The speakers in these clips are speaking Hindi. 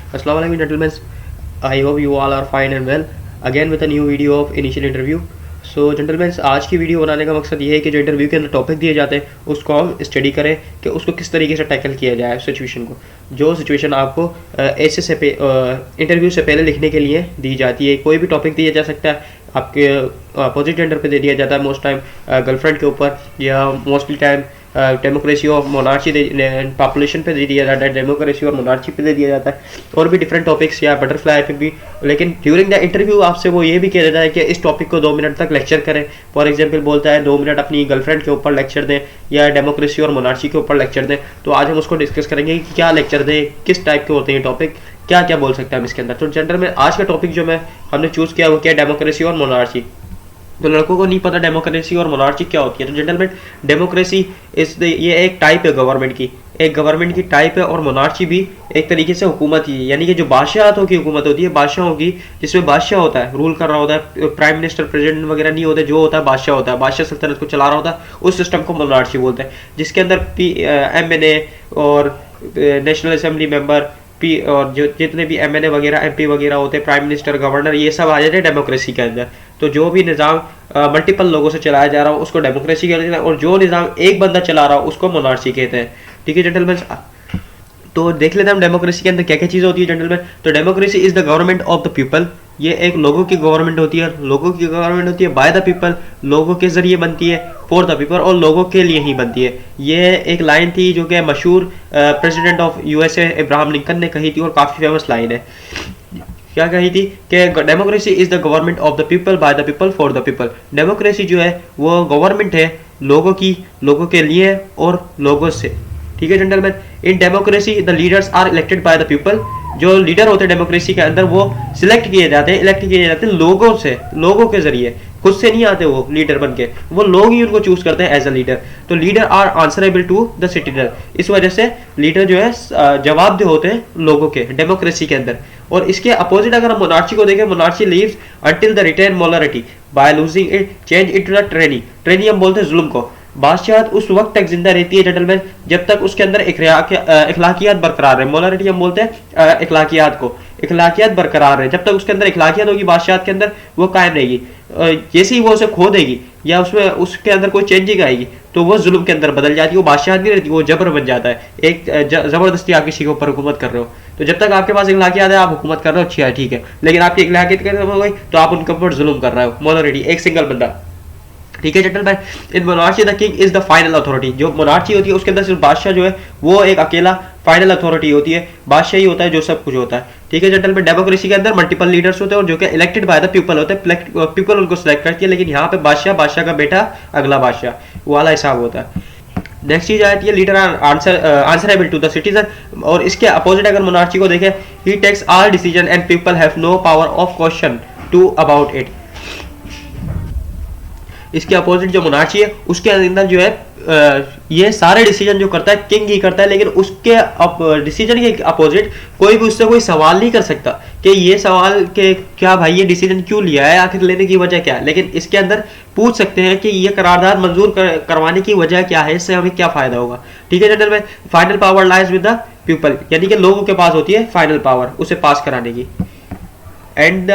Assalamu alaikum gentlemen. I hope you all are fine and well. Again with a new video of initial interview. So gentleman, आज की वीडियो बनाने का मकसद ये है कि जो इंटरव्यू के अंदर टॉपिक दिए जाते हैं उसको हम स्टडी करें कि उसको किस तरीके से टैकल किया जाए सिचुएशन को। जो सिचुएशन आपको ऐसे से इंटरव्यू से पहले लिखने के लिए दी जाती है। कोई भी टॉपिक दिया जा सकता है, आपके अपोजिट जेंडर पे दे दिया जाता है, मोस्ट टाइम गर्लफ्रेंड के ऊपर, या मोस्टली टाइम डेमोक्रेसी और मोनार्ची पॉपुलेशन पे दे दिया जाता है, डेमोक्रेसी और मोनार्ची पे दे दिया जाता है, और भी डिफरेंट टॉपिक्स या बटरफ्लाई पे भी। लेकिन ड्यूरिंग द इंटरव्यू आपसे वो ये भी कह जाता है कि इस टॉपिक को 2 मिनट तक लेक्चर करें। फॉर एग्जांपल बोलता है 2 मिनट अपनी गर्लफ्रेंड के ऊपर लेक्चर दें या डेमोक्रेसी और मोनार्ची के ऊपर लेक्चर दें। तो आज हम उसको डिस्कस करेंगे कि क्या लेक्चर दें, किस टाइप के होते हैं टॉपिक, क्या क्या बोल सकते हैं हम इसके अंदर। तो जनरल में आज का टॉपिक जो हमने चूज़ किया वो क्या, डेमोक्रेसी और मोनार्ची। तो लड़कों को नहीं पता डेमोक्रेसी और मोनार्ची क्या होती है। तो जेंटलमैन, डेमोक्रेसी ये एक टाइप है गवर्नमेंट की, एक गवर्नमेंट की टाइप है, और मोनार्ची भी एक तरीके से हुकूमत ही है, यानी कि जो बादशाहों की हुकूमत होती है, बादशाहों की, जिसमें बादशाह होता है, रूल कर रहा होता है, प्राइम मिनिस्टर प्रेसिडेंट वगैरह नहीं होते, जो होता है बादशाह होता है, बादशाह सल्तनत को चला रहा होता है, उस सिस्टम को मोनार्ची बोलते हैं, जिसके अंदर MNA और नेशनल असेंबली मेंबर और जो जितने भी MNA वगैरह MP वगैरह होते हैं, प्राइम मिनिस्टर, गवर्नर, ये सब आ जाते हैं डेमोक्रेसी के अंदर। तो जो भी निज़ाम मल्टीपल लोगों से चलाया जा रहा हो उसको डेमोक्रेसी कहते हैं, और जो निज़ाम एक बंदा चला रहा हो उसको मोनार्ची कहते हैं। ठीक है जेंटलमैन, तो देख लेते हैं हम डेमोक्रेसी के अंदर क्या क्या चीज़ होती है जेंटलमैन। तो democracy is the government of the people. ये एक लोगों की गवर्नमेंट होती है, लोगों की गवर्नमेंट होती है, बाय द पीपल, लोगों के जरिए बनती है, फॉर द पीपल, और लोगों के लिए ही बनती है। ये एक लाइन थी जो कि मशहूर president of USA Abraham Lincoln ने कही थी, और काफ़ी फेमस लाइन है। क्या कही थी कि democracy is the government of the people, bye the people, for the people. Democracy जो है वो गवर्नमेंट है लोगों की, लोगों के लिए और लोगों से। ठीक है gentleman, in democracy the leaders are elected by the people. जो लीडर होते हैं डेमोक्रेसी के अंदर वो सिलेक्ट किए जाते हैं, इलेक्ट किए जाते हैं लोगों से, लोगों के जरिए, खुद से नहीं आते वो लीडर बन के, वो लोग ही उनको चूज करते हैं एज अ लीडर। तो leader are answerable to the citizen. इस वजह से लीडर जो है जवाबदेह होते हैं लोगों के डेमोक्रेसी के अंदर। और इसके अपोजिट अगर हम मोनार्ची को देखें, monarchy lives until the written morality by losing it change it to the trainee. Trainee हम बोलते हैं जुल्म को। बादशाहत उस वक्त तक जिंदा रहती है जेंटलमैन जब तक उसके अंदर इखलाकियात बरकरार है। मोलरिटी हम बोलते हैं इखलाकियात को, इखलाकियात बरकरार है। जब तक उसके अंदर इखलाकियात होगी बादशाहत के अंदर, वो कायम रहेगी। जैसे ही वो उसे खो देगी या उसमें उसके अंदर कोई चेंजिंग आएगी तो वो जुल्म के अंदर बदल जाती है। वो बादशाहत नहीं रहती, वो जबर बन जाता है। एक जबरदस्ती आप किसी के ऊपर हुकूमत कर रहे हो, तो जब तक आपके पास इखलाकियात है आप हुकूमत कर रहे हो, अच्छा है, ठीक है। लेकिन आपकी इखलाकियात हो गई तो आप उनके ऊपर जुल्म कर रहे हो। मोलरिटी एक सिंगल बंदा। ठीक है gentleman, in monarchy the king is the final authority. जो मोनार्ची होती है उसके अंदर सिर्फ बादशाह जो है वो एक अकेला फाइनल अथॉरिटी होती है, बादशाह ही होता है जो सब कुछ होता है। ठीक है जेंटलमैन, डेमोक्रेसी के अंदर मल्टीपल लीडर्स होते हैं और जो कि इलेक्टेड बाय द पीपल होते हैं, पीपल उनको सिलेक्ट करती है। लेकिन यहाँ पे बादशाह का बेटा अगला बादशाह वाला हिसाब होता है। नेक्स्ट चीज आती है leader answerable to the citizen. और इसके अपोजिट अगर मोनार्ची को देखें, he takes all decision and people have no power of question to about it. इसके अपोजिट जो मोनार्ची है उसके अंदर जो है ये सारे डिसीजन जो करता है किंग ही करता है, लेकिन उसके डिसीजन के अपोजिट कोई भी उससे कोई सवाल नहीं कर सकता कि ये सवाल के क्या भाई ये डिसीजन क्यों लिया है, आखिर लेने की वजह क्या है। लेकिन इसके अंदर पूछ सकते हैं कि ये करारदाद मंजूर करवाने की वजह क्या है, इससे हमें क्या फायदा होगा। ठीक है जनरल में, final power lies with the people, यानी कि लोगों के पास होती है फाइनल पावर उसे पास कराने की। And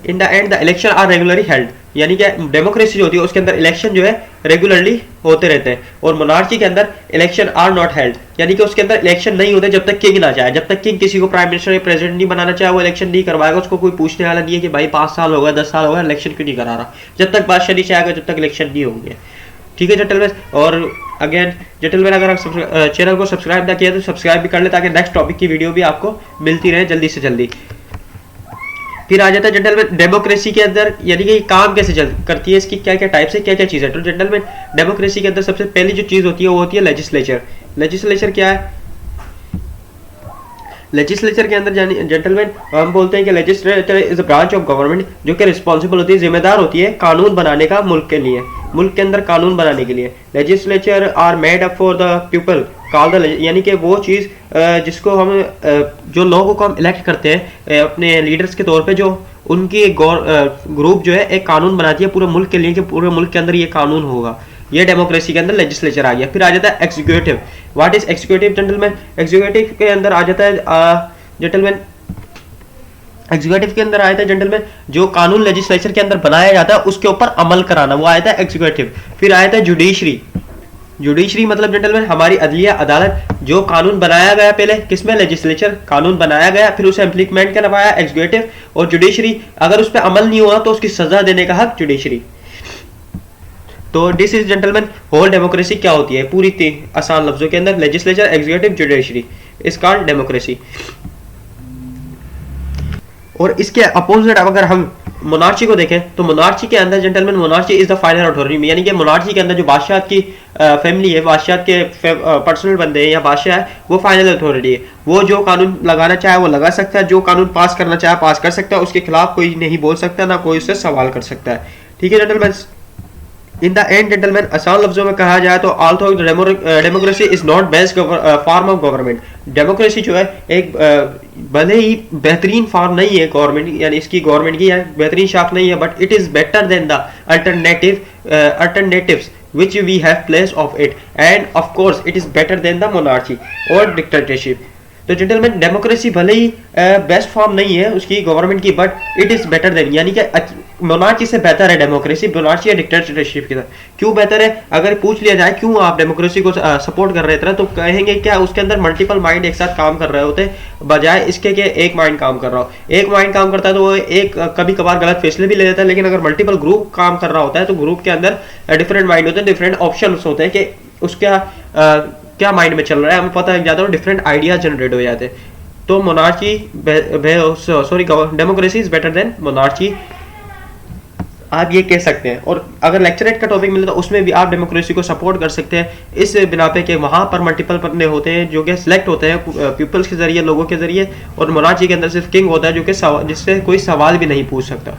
in the end the election are regularly held, यानी कि डेमोक्रेसी जो होती है उसके अंदर इलेक्शन जो है रेगुलरली होते रहते हैं। और मोनार्ची के अंदर इलेक्शन आर नॉट हेल्ड, यानी कि उसके अंदर इलेक्शन नहीं होते जब तक किंग ना चाहे। जब तक किंग किसी को प्राइम मिनिस्टर या प्रेसिडेंट नहीं बनाना चाहे वो इलेक्शन नहीं करवाएगा। उसको कोई पूछने वाला नहीं है कि भाई 5 साल हो गए, 10 साल हो गए, इलेक्शन क्यों नहीं करा रहा। जब तक बादशाह नहीं चाहेगा जब तक इलेक्शन नहीं होंगे। ठीक है जेंटलमैन, और अगेन जेंटलमैन अगर आप चैनल को सब्सक्राइब ना किया तो सब्सक्राइब भी कर ले ताकि नेक्स्ट टॉपिक की वीडियो भी आपको मिलती रहे जल्दी से जल्दी। फिर आ जाता है जेंटलमैन डेमोक्रेसी के अंदर, यानी कि काम कैसे करती है, इसकी क्या क्या टाइप्स है, क्या क्या चीज़ है। तो जेंटलमैन डेमोक्रेसी के अंदर सबसे पहली जो चीज़ होती है वो होती है लेजिस्लेचर। लेजिस्लेचर क्या है? लेजिस्लेचर के अंदर जेंटलमैन हम बोलते हैं कि legislature is a branch of government जो कि रिस्पॉन्सिबल होती है, जिम्मेदार होती है कानून बनाने का मुल्क के लिए, मुल्क के अंदर कानून बनाने के लिए। Legislature are made up for the people call the, यानी कि वो चीज़ जिसको हम जो लोगों को हम इलेक्ट करते हैं अपने लीडर्स के तौर पे, जो उनकी ग्रुप जो है एक कानून बनाती है पूरे मुल्क के लिए कि पूरे मुल्क के अंदर ये कानून होगा। ये डेमोक्रेसी के अंदर लेजिस्लेचर आ गया। फिर आ जाता है executive. What is executive gentleman? Executive के अंदर आ जाता है जेंटलमैन एग्जीक्यूटिव के अंदर आया था जेंटलमैन जो कानून लेजिस्लेचर के अंदर बनाया जाता है उसके ऊपर अमल कराना, वो आया था एग्जीक्यूटिव। फिर आया था जुडिशरी। जुडिशरी मतलब जेंटलमैन हमारी अदलिया अदालत, जो कानून बनाया गया पहले किसमें, लेजिस्लेचर, कानून बनाया गया फिर उसे इम्प्लीमेंट करवाया एग्जीक्यूटिव, और जुडिशरी अगर उस पर अमल नहीं हुआ तो उसकी सजा देने का हक जुडिशरी। तो this is gentleman whole democracy क्या होती है पूरी आसान लफ्जों के अंदर, legislature, executive, judiciary is called democracy. और इसके अपोजिट अगर हम मोनार्ची को देखें तो मोनार्ची के अंदर जेंटलमैन यानी इज द फाइनल अथॉरिटी, यानी कि मोनार्ची के अंदर जो बादशाह की फैमिली है, बादशाह के पर्सनल बंदे हैं या बादशाह है, वो फाइनल अथॉरिटी है। वो जो कानून लगाना चाहे वो लगा सकता है, जो कानून पास करना चाहे पास कर सकता है, उसके खिलाफ कोई नहीं बोल सकता, ना कोई उससे सवाल कर सकता है। ठीक है gentleman, in the end gentleman आसान लफ्जों में कहा जाए तो although democracy is not best form of government, democracy जो है एक भले ही बेहतरीन फॉर्म नहीं है गवर्नमेंट, यानी इसकी गवर्नमेंट की बेहतरीन शाख नहीं है, but it is better than the alternatives which we have place of it, and of course it is better than the monarchy or dictatorship। तो जेंटलमैन डेमोक्रेसी भले ही बेस्ट फॉर्म नहीं है उसकी गवर्नमेंट की, but it is better than, यानी कि मोनार्ची से बेहतर है डेमोक्रेसी मोनार्ची या डिक्टेटरशिप की तरह। क्यों बेहतर है, अगर पूछ लिया जाए क्यों आप डेमोक्रेसी को सपोर्ट कर रहे थे तो कहेंगे क्या उसके अंदर मल्टीपल माइंड एक साथ काम कर रहे होते, बजाय इसके कि एक माइंड काम कर रहा हो। एक माइंड काम करता है तो वो एक कभी कभार गलत फैसले भी ले लेता है, लेकिन अगर मल्टीपल ग्रुप काम कर रहा होता है तो ग्रुप के अंदर डिफरेंट माइंड होते हैं, डिफरेंट ऑप्शन होते हैं कि उसका क्या माइंड में चल रहा है, हमें पता लग जाता है, डिफरेंट आइडियाज जनरेट हो जाते हैं। तो monarchy sorry democracy is better than monarchy, आप ये कह सकते हैं। और अगर लेक्चरेट का टॉपिक मिले तो उसमें भी आप डेमोक्रेसी को सपोर्ट कर सकते हैं, इस बिना पे कि वहाँ पर मल्टीपल बंदे होते हैं जो कि सिलेक्ट होते हैं पीपल्स के जरिए, लोगों के जरिए, और मोनार्ची के अंदर सिर्फ किंग होता है जो कि जिससे कोई सवाल भी नहीं पूछ सकता।